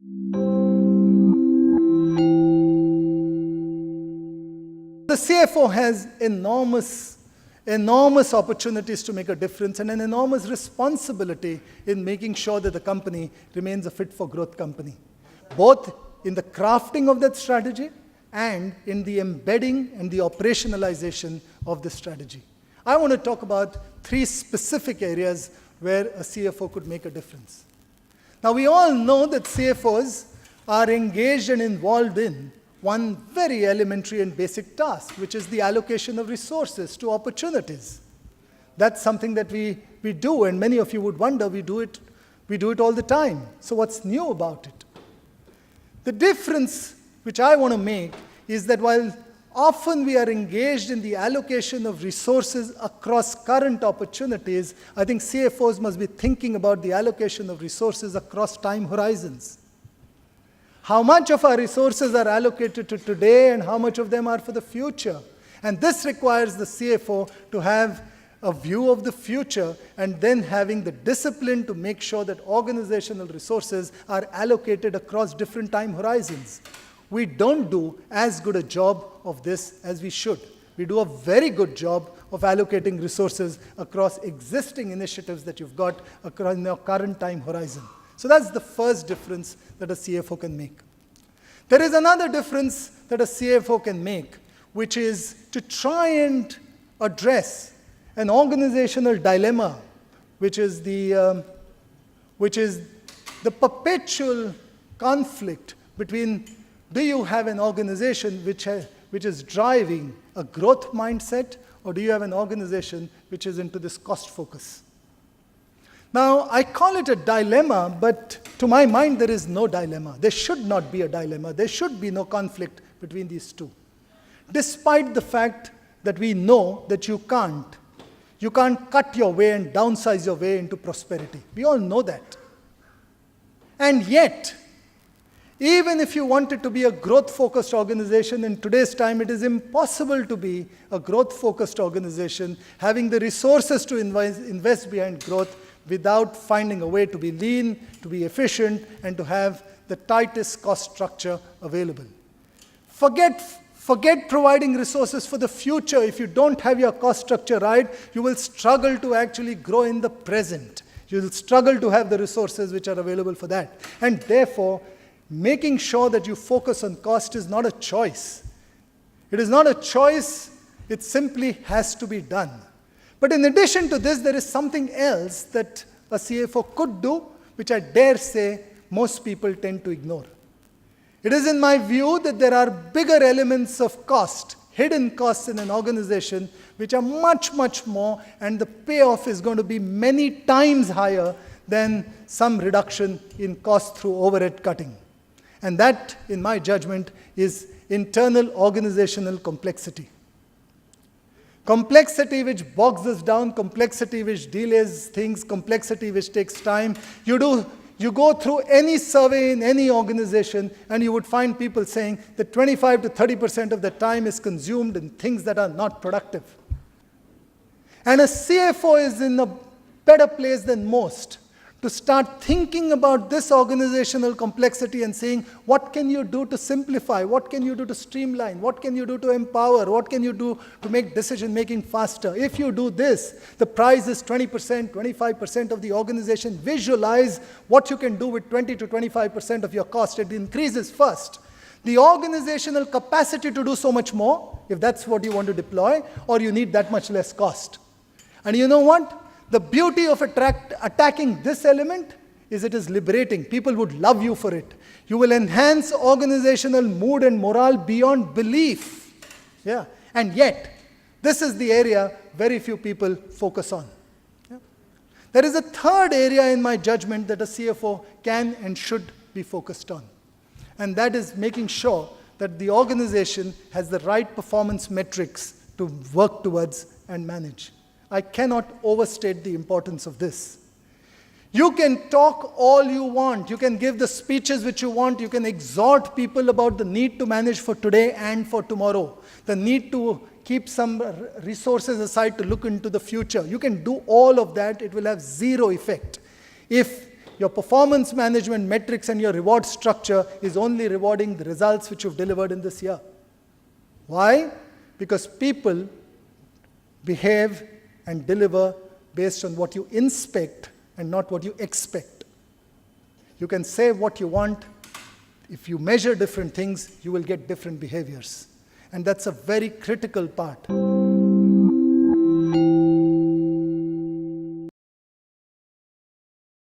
The CFO has enormous opportunities to make a difference and an enormous responsibility in making sure that the company remains a fit-for-growth company, both in the crafting of that strategy and in the embedding and the operationalization of the strategy. I want to talk about 3 specific areas where a CFO could make a difference. Now, we all know that CFOs are engaged and involved in one very elementary and basic task, which is the allocation of resources to opportunities. That's something that we do, and many of you would wonder, we do it all the time. So what's new about it? The difference which I want to make is that while often we are engaged in the allocation of resources across current opportunities, I think CFOs must be thinking about the allocation of resources across time horizons. How much of our resources are allocated to today and how much of them are for the future? And this requires the CFO to have a view of the future and then having the discipline to make sure that organizational resources are allocated across different time horizons. We don't do as good a job of this as we should. We do a very good job of allocating resources across existing initiatives that you've got across your current time horizon. So that's the first difference that a CFO can make. There is another difference that a CFO can make, which is to try and address an organizational dilemma, which is the perpetual conflict between, do you have an organization which is driving a growth mindset, or do you have an organization which is into this cost focus? Now, I call it a dilemma, but to my mind, there is no dilemma. There should not be a dilemma. There should be no conflict between these two. Despite the fact that we know that you can't cut your way and downsize your way into prosperity. We all know that. And yet, even if you wanted to be a growth-focused organization, in today's time, it is impossible to be a growth-focused organization having the resources to invest behind growth without finding a way to be lean, to be efficient, and to have the tightest cost structure available. Forget providing resources for the future. If you don't have your cost structure right, you will struggle to actually grow in the present. You will struggle to have the resources which are available for that. And therefore, making sure that you focus on cost is not a choice. It is not a choice, it simply has to be done. But in addition to this, there is something else that a CFO could do, which I dare say most people tend to ignore. It is in my view that there are bigger elements of cost, hidden costs in an organization, which are much, much more, and the payoff is going to be many times higher than some reduction in cost through overhead cutting. And that, in my judgment, is internal organizational complexity. Complexity which bogs us down, complexity which delays things, complexity which takes time. You go through any survey in any organization and you would find people saying that 25 to 30% of the time is consumed in things that are not productive. And a CFO is in a better place than most to start thinking about this organizational complexity and saying, what can you do to simplify? What can you do to streamline? What can you do to empower? What can you do to make decision-making faster? If you do this, the price is 20%, 25% of the organization. Visualize what you can do with 20 to 25% of your cost. It increases first the organizational capacity to do so much more, if that's what you want to deploy, or you need that much less cost. And you know what? The beauty of attacking this element is it is liberating. People would love you for it. You will enhance organizational mood and morale beyond belief. Yeah. And yet, this is the area very few people focus on. Yeah. There is a third area in my judgment that a CFO can and should be focused on. And that is making sure that the organization has the right performance metrics to work towards and manage. I cannot overstate the importance of this. You can talk all you want. You can give the speeches which you want. You can exhort people about the need to manage for today and for tomorrow. The need to keep some resources aside to look into the future. You can do all of that. It will have zero effect if your performance management metrics and your reward structure is only rewarding the results which you've delivered in this year. Why? Because people behave and deliver based on what you inspect and not what you expect. You can say what you want. If you measure different things, you will get different behaviors. And that's a very critical part.